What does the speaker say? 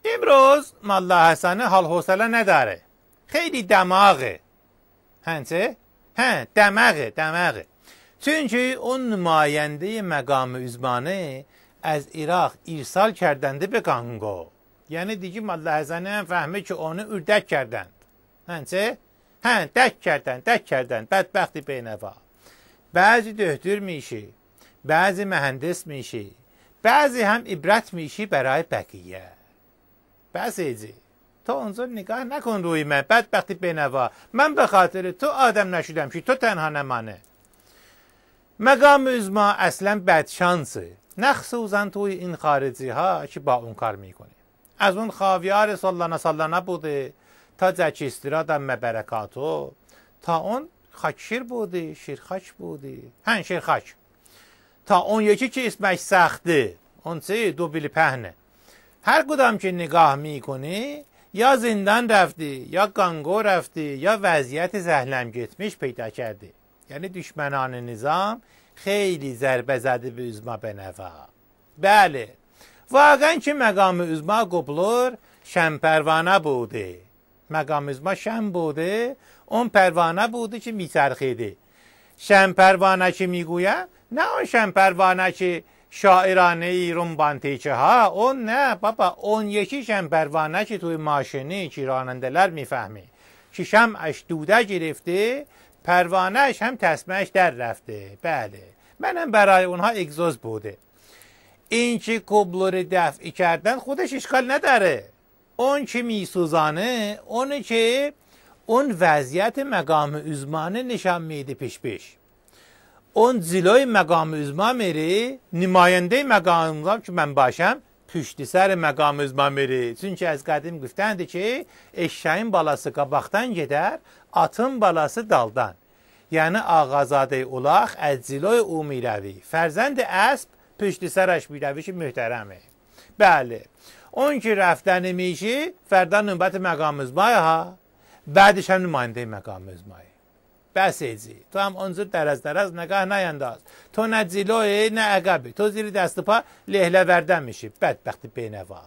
امروز ملا حسن حال حوصله نداره، خیلی دماغه. چه؟ دماغه. چونکه اون نماینده مقام عظمانه از عراق ارسال کردنده به کانگو. یعنی دیگه ملا حسن هم فهمه که اونو اردک کردند. چه؟ دک کردن بدبختی بینوا. بعضی دکتر میشه، بعضی مهندس میشه، بعضی هم عبرت میشی برای بقیه. بس ایزی تو اونجا نگاه نکن روی من، بدبختی بینوا. من به خاطر تو آدم نشدم که تو تنها نمانه. مقام عظما اصلا بدشانسه، مخصوصا توی این خارجی ها که با اون کار میکنه. از اون خاویار سلانه بوده تا زچیستراد مبرکاتو، تا اون خاکشیر بوده، شیرخاک بوده، شیرخاک، تا اون یکی که اسمش سخته، اون سه دو بیل پهنه. هر کدام که نگاه میکنی یا زندان رفته، یا گانگو رفته، یا وضعیت زهلم گتمیش پیدا کرده. یعنی دشمنان نظام خیلی ضربه زده به عظما به نوا. بله واقعا که مقام عظما گبلور شم پروانه بوده. مقام عظما شم بوده، اون پروانه بوده که میچرخیده. شم پروانه که میگویم نه اون شم پروانه که شاعرانه رنبانتیچه ها، اون نه بابا، اون یکی شم پروانه که توی ماشینی که راننده‌لر میفهمه که شمعش دوده گرفته، پروانهش هم تسمهش در رفته. بله منم برای اونها اگزوز بوده. این که کبلور دفعی کردن خودش اشکال نداره. اون که میسوزانه اونه که اون وضعیت مقام عظمانه نشان میده پیش. اون زیلوی مقام عظما میره، نماینده مقام عظما که من باشم پشت سر مقام عظما میره. چونکه از قدیم گفتند که eşeğin balası qabaqdan gedər, atın balası daldan. Yani ağazadə ulaq az ziloy o میروی، فرزند اسب پشت سرش میروی که محترمه. بله اون که رفتن میشه فردا نوبت مقام عظما ها، بعدش هم نماینده مقام عظما. بس ایزی تو هم اونجا درز نگاه نینداز. تو نه جلوه نه عقبی، تو زیر دست پا لهله وردن میشی. بدبختی بینوا.